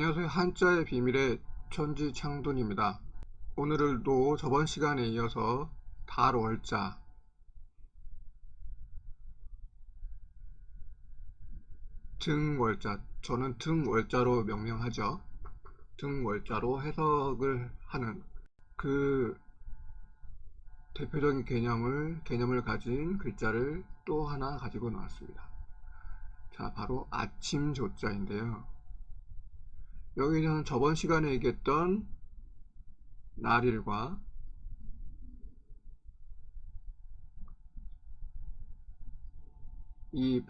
안녕하세요. 한자의 비밀의 천지창돈입니다. 오늘도 저번 시간에 이어서 달월자, 등월자, 저는 등월자로 명명하죠. 등월자로 해석을 하는 그 대표적인 개념을 가진 글자를 또 하나 가지고 나왔습니다. 자, 바로 아침조자인데요. 여기는 저번 시간에 얘기했던 날일과 이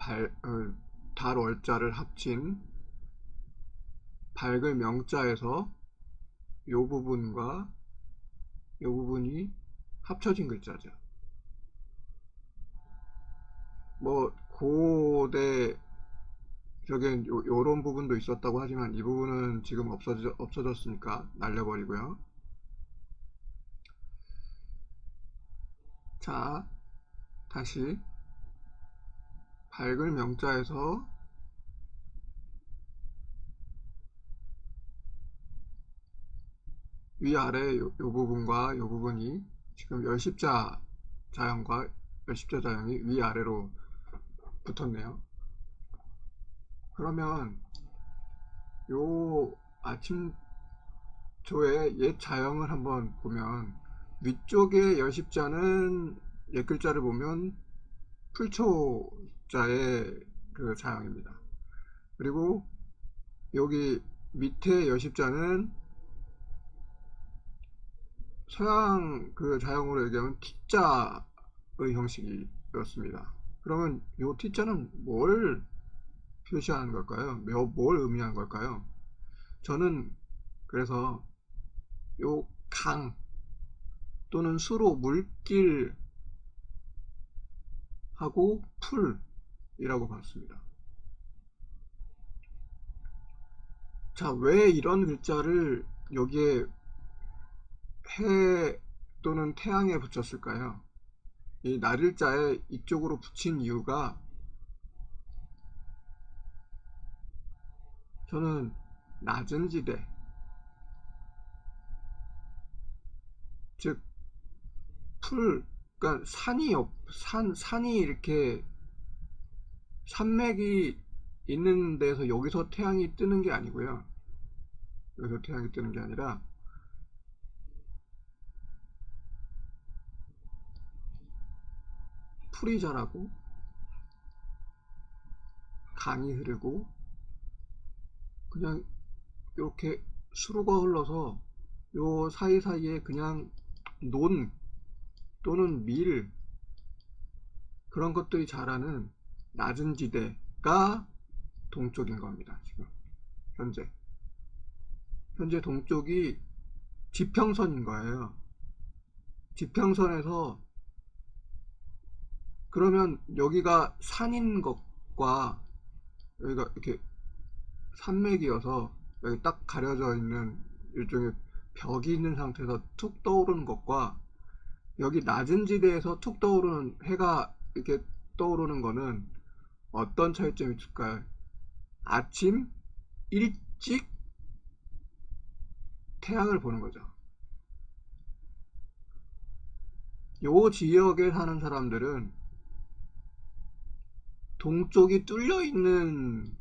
달월자를 합친 밝을 명자에서 요 부분과 요 부분이 합쳐진 글자죠. 뭐 고대 적인 요런 부분도 있었다고 하지만 이 부분은 지금 없어졌으니까 날려버리고요. 자, 다시 밝을 명자에서 위아래 요 부분과 요 부분이 지금 열십자 자형과 열십자 자형이 위아래로 붙었네요. 그러면 요 아침조의 옛 자형을 한번 보면 위쪽에 열십자는 옛 글자를 보면 풀초자의 그 자형입니다. 그리고 여기 밑에 열십자는 서양 그 자형으로 얘기하면 T자의 형식이었습니다. 그러면 이 T자는 뭘 표시하는 걸까요? 뭘 의미하는 걸까요? 저는 그래서 요 강 또는 수로 물길하고 풀이라고 봤습니다. 자, 왜 이런 글자를 여기에 해 또는 태양에 붙였을까요? 이 날일자에 이쪽으로 붙인 이유가 저는 낮은 지대, 즉 그러니까 산이 이렇게 산맥이 있는 데서 여기서 태양이 뜨는 게 아니고요. 여기서 태양이 뜨는 게 아니라 풀이 자라고 강이 흐르고 그냥 이렇게 수로가 흘러서 요 사이사이에 그냥 논 또는 밀 그런 것들이 자라는 낮은 지대가 동쪽인 겁니다. 지금 현재 동쪽이 지평선인 거예요. 지평선에서 그러면 여기가 산인 것과 여기가 이렇게 산맥이어서 여기 딱 가려져 있는 일종의 벽이 있는 상태에서 툭 떠오르는 것과 여기 낮은 지대에서 툭 떠오르는 해가 이렇게 떠오르는 거는 어떤 차이점이 있을까요? 아침 일찍 태양을 보는 거죠. 요 지역에 사는 사람들은 동쪽이 뚫려 있는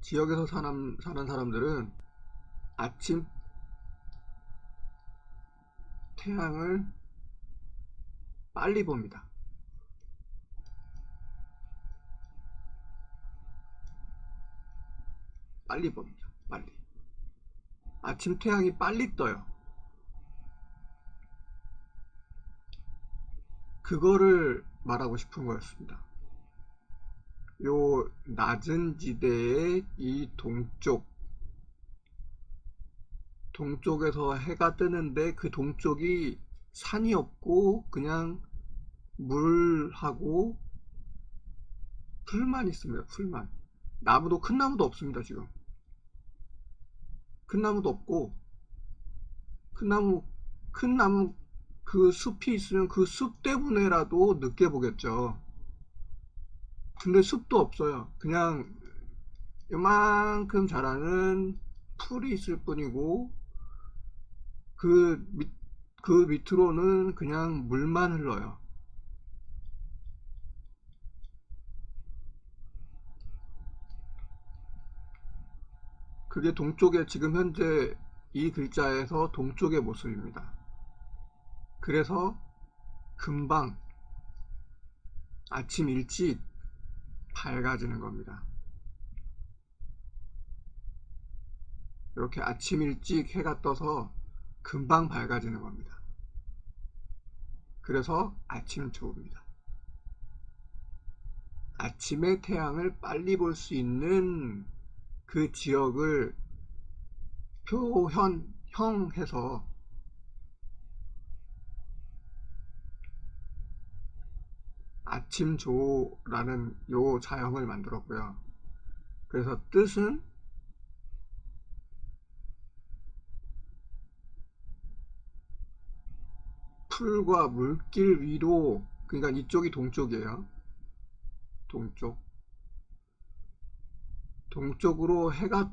지역에서 사는 사람들은 아침 태양을 빨리 봅니다. 빨리 봅니다. 빨리. 아침 태양이 빨리 떠요. 그거를 말하고 싶은 거였습니다. 요 낮은 지대의 이 동쪽에서 해가 뜨는데 그 동쪽이 산이 없고 그냥 물하고 풀만 있습니다. 풀만. 큰 나무도 없습니다. 지금 큰 나무도 없고 큰 나무 그 숲이 있으면 그 숲 때문에라도 늦게 보겠죠. 근데 숲도 없어요. 그냥 요만큼 자라는 풀이 있을 뿐이고 그 밑으로는 그냥 물만 흘러요. 그게 동쪽의 지금 현재 이 글자에서 동쪽의 모습입니다. 그래서 금방 아침 일찍 밝아지는 겁니다. 이렇게 아침 일찍 해가 떠서 금방 밝아지는 겁니다. 그래서 아침조입니다. 아침에 태양을 빨리 볼 수 있는 그 지역을 표현형해서 아침조라는 요 자형을 만들었고요. 그래서 뜻은 풀과 물길 위로, 그러니까 이쪽이 동쪽이에요. 동쪽으로 해가,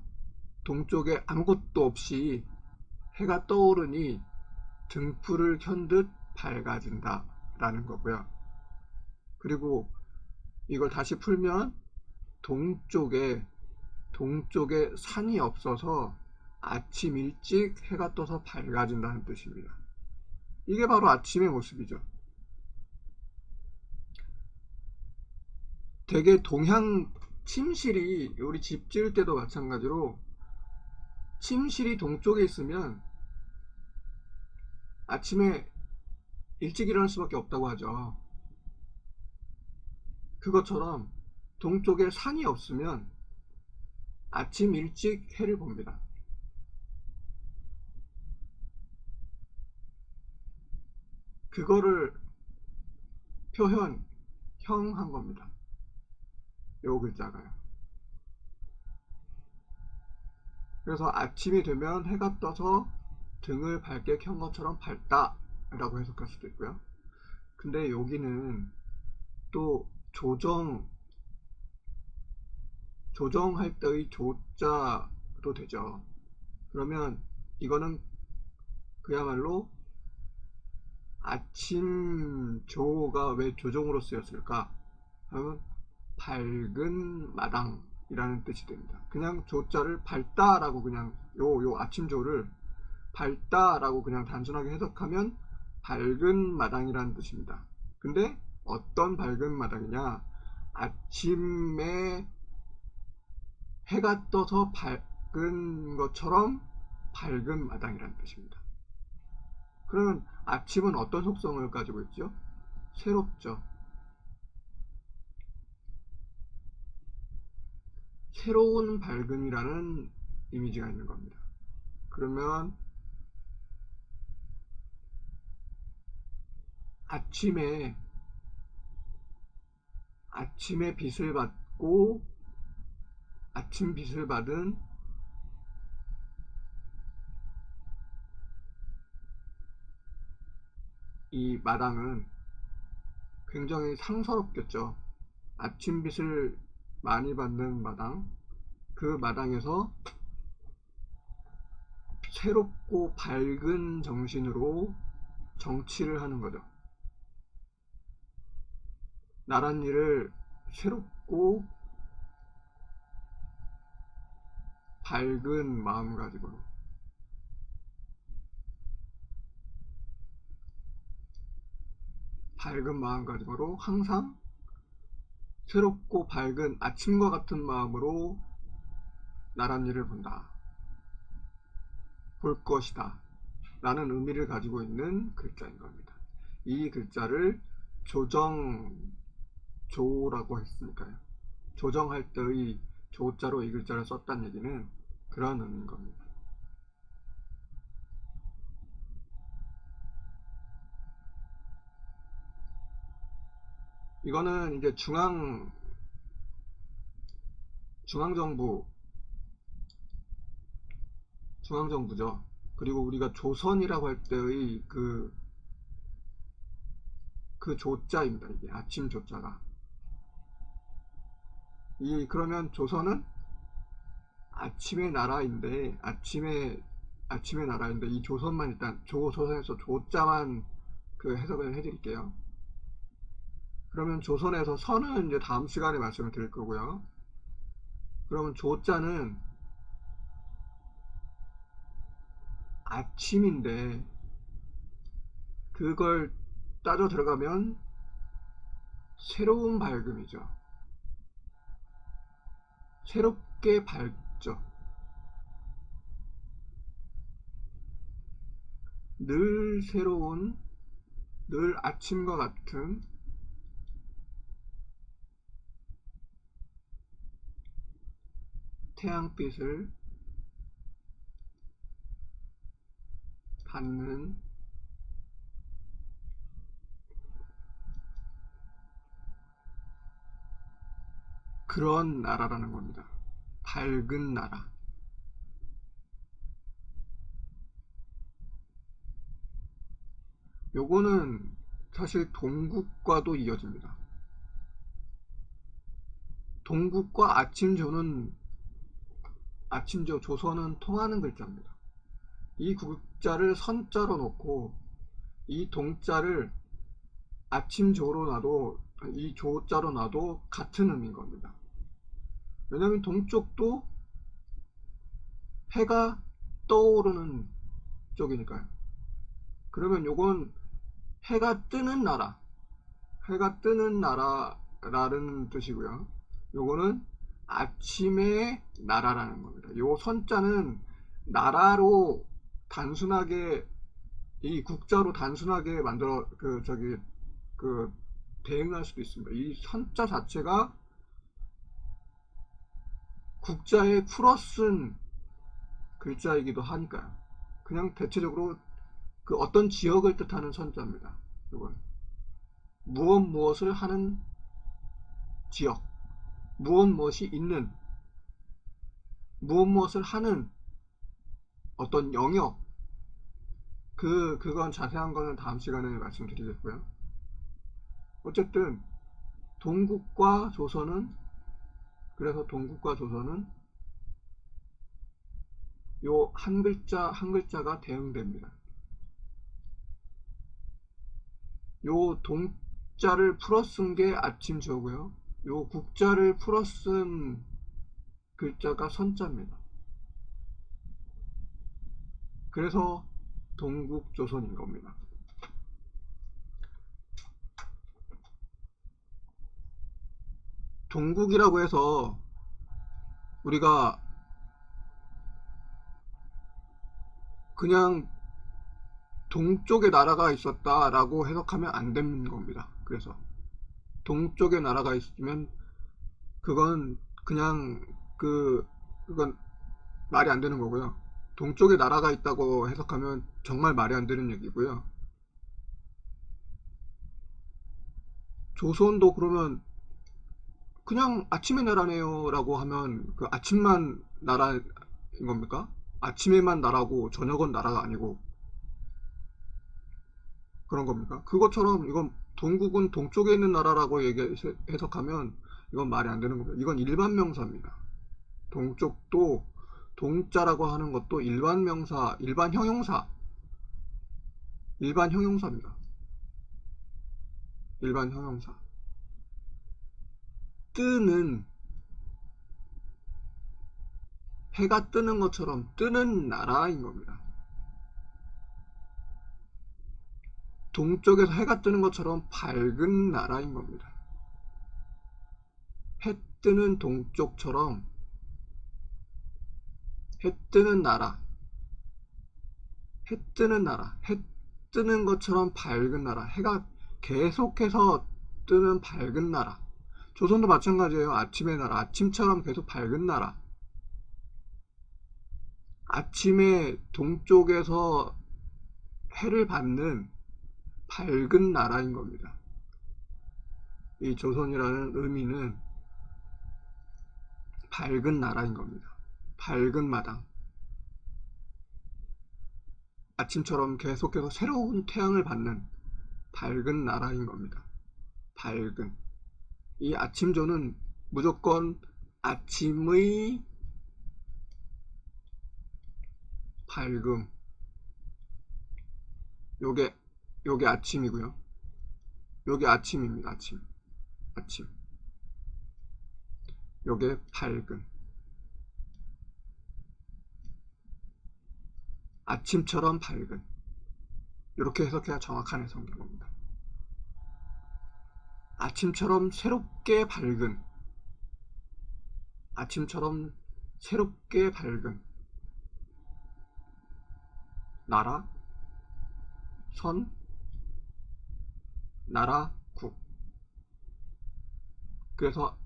동쪽에 아무것도 없이 해가 떠오르니 등불을 켠 듯 밝아진다 라는 거고요. 그리고 이걸 다시 풀면 동쪽에 산이 없어서 아침 일찍 해가 떠서 밝아진다는 뜻입니다. 이게 바로 아침의 모습이죠. 되게 동향, 침실이 우리 집 지을 때도 마찬가지로 침실이 동쪽에 있으면 아침에 일찍 일어날 수밖에 없다고 하죠. 그것처럼 동쪽에 산이 없으면 아침 일찍 해를 봅니다. 그거를 표현형한 겁니다. 요 글자가요. 그래서 아침이 되면 해가 떠서 등을 밝게 켠 것처럼 밝다 라고 해석할 수도 있고요. 근데 여기는 또 조정할 때의 조자도 되죠. 그러면 이거는 그야말로 아침조가 왜 조정으로 쓰였을까 하면 밝은 마당이라는 뜻이 됩니다. 그냥 조자를 밝다라고 그냥 요 아침조를 밝다라고 그냥 단순하게 해석하면 밝은 마당이라는 뜻입니다. 근데 어떤 밝은 마당이냐, 아침에 해가 떠서 밝은 것처럼 밝은 마당이라는 뜻입니다. 그러면 아침은 어떤 속성을 가지고 있죠? 새롭죠. 새로운 밝음이라는 이미지가 있는 겁니다. 그러면 아침에 빛을 받고 아침 빛을 받은 이 마당은 굉장히 상서롭겠죠. 아침 빛을 많이 받는 마당, 그 마당에서 새롭고 밝은 정신으로 정치를 하는 거죠. 나랏일을 새롭고 밝은 마음가짐으로, 항상 새롭고 밝은 아침과 같은 마음으로 나랏일을 볼 것이다 라는 의미를 가지고 있는 글자인 겁니다. 이 글자를 조정조라고 했으니까요. 조정할 때의 조자로 이 글자를 썼다는 얘기는 그런 의미인 겁니다. 이거는 이제 중앙정부죠. 그리고 우리가 조선이라고 할 때의 그 조자입니다. 이게 아침 조자가. 그러면 조선은 아침의 나라인데 아침의 나라인데 이 조선만 일단 조선에서 조자만 그 해석을 해드릴게요. 그러면 조선에서 선은 이제 다음 시간에 말씀을 드릴 거고요. 그러면 조자는 아침인데 그걸 따져 들어가면 새로운 밝음이죠. 새롭게 밝죠. 늘 새로운, 늘 아침과 같은 태양빛을 받는 그런 나라라는 겁니다. 밝은 나라. 요거는 사실 동국과도 이어집니다. 동국과 아침조 조선은 통하는 글자입니다. 이 국자를 선자로 놓고 이 동자를 아침조로 놔도 이 조자로 놔도 같은 의미인 겁니다. 왜냐하면 동쪽도 해가 떠오르는 쪽이니까요. 그러면 요건 해가 뜨는 나라, 해가 뜨는 나라라는 뜻이고요. 요거는 아침의 나라라는 겁니다. 요 선자는 나라로 단순하게 이 국자로 단순하게 만들어 그 대응할 수도 있습니다. 이 선자 자체가 국자에 풀어 쓴 글자이기도 하니까요. 그냥 대체적으로 그 어떤 지역을 뜻하는 선자입니다. 이건 무엇을 하는 지역, 무엇이 있는, 무엇을 하는 어떤 영역, 그건 자세한 거는 다음 시간에 말씀드리겠고요. 어쨌든 동국과 조선은, 그래서 동국과 조선은 요 한 글자가 대응됩니다. 요 동자를 풀어 쓴 게 아침조고요. 요 국자를 풀어 쓴 글자가 선자입니다. 그래서 동국조선인 겁니다. 동국이라고 해서 우리가 그냥 동쪽에 나라가 있었다라고 해석하면 안 되는 겁니다. 그래서 동쪽에 나라가 있으면 그건 그냥 그건 말이 안 되는 거고요. 동쪽에 나라가 있다고 해석하면 정말 말이 안 되는 얘기고요. 조선도 그러면 그냥 아침의 나라네요 라고 하면 그 아침만 나라인 겁니까? 아침에만 나라고 저녁은 나라가 아니고 그런 겁니까? 그것처럼 이건 동국은 동쪽에 있는 나라라고 해석하면 이건 말이 안 되는 겁니다. 이건 일반 명사입니다. 동쪽도 동자라고 하는 것도 일반 명사, 일반 형용사입니다. 일반 형용사. 뜨는, 해가 뜨는 것처럼 뜨는 나라인 겁니다. 동쪽에서 해가 뜨는 것처럼 밝은 나라인 겁니다. 해 뜨는 동쪽처럼 해 뜨는 나라, 해 뜨는 것처럼 밝은 나라, 해가 계속해서 뜨는 밝은 나라. 조선도 마찬가지예요. 아침의 나라, 아침처럼 계속 밝은 나라. 아침에 동쪽에서 해를 받는 밝은 나라인 겁니다. 이 조선이라는 의미는 밝은 나라인 겁니다. 밝은 마당. 아침처럼 계속해서 새로운 태양을 받는 밝은 나라인 겁니다. 밝은. 이 아침조는 무조건 아침의 밝음. 요게 아침이고요. 요게 아침입니다. 아침. 요게 밝음. 아침처럼 밝은. 이렇게 해석해야 정확한 해석인 겁니다. 아침처럼 새롭게 밝은. 아침처럼 새롭게 밝은. 나라, 선, 나라, 국. 그래서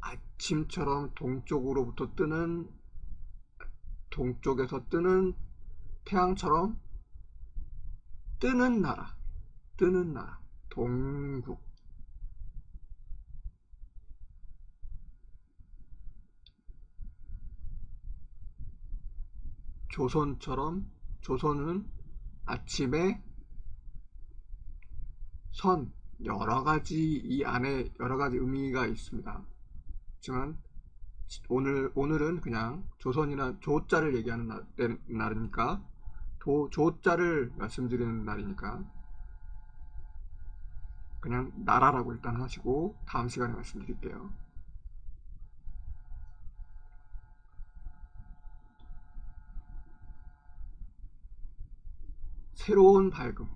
아침처럼 동쪽에서 뜨는 태양처럼 뜨는 나라, 동국. 조선은 아침에 선, 이 안에 여러 가지 의미가 있습니다. 하지만 오늘은 그냥 조선이나 조자를 얘기하는 날이니까, 조자를 말씀드리는 날이니까 그냥 나라라고 일단 하시고 다음 시간에 말씀드릴게요. 새로운 밝음.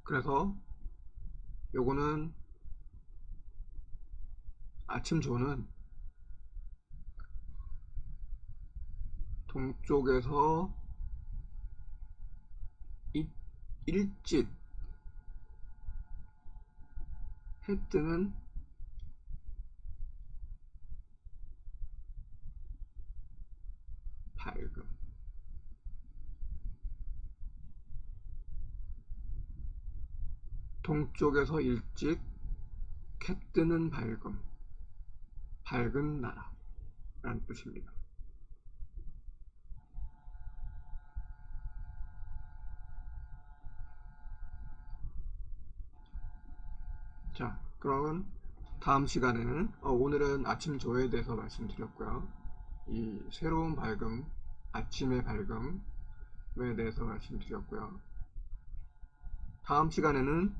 그래서 요거는 아침조는 동쪽에서 일찍 해 뜨는 밝음. 동쪽에서 일찍 해 뜨는 밝은 나라 라는 뜻입니다. 자, 그러면 다음 시간에는 오늘은 아침 조에 대해서 말씀드렸고요. 이 새로운 밝음, 아침의 밝음에 대해서 말씀드렸고요. 다음 시간에는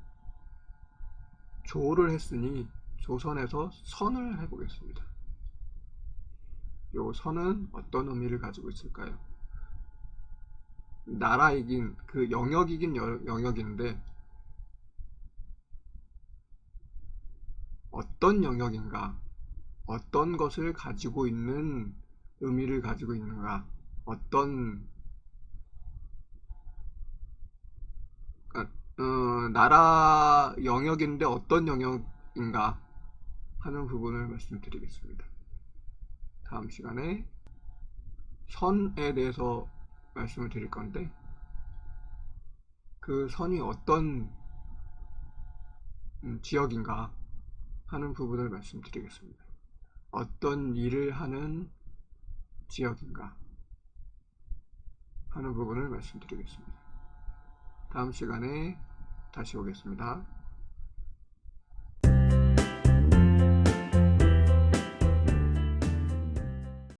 조를 했으니 조선에서 선을 해보겠습니다. 요 선은 어떤 의미를 가지고 있을까요? 나라이긴 그 영역이긴 영역인데 어떤 영역인가, 어떤 것을 가지고 있는 의미를 가지고 있는가, 어떤 나라 영역인데 어떤 영역인가 하는 부분을 말씀드리겠습니다. 다음 시간에 선에 대해서 말씀을 드릴 건데 그 선이 어떤 지역인가 하는 부분을 말씀드리겠습니다. 어떤 일을 하는 지역인가 하는 부분을 말씀드리겠습니다. 다음 시간에 다시 오겠습니다.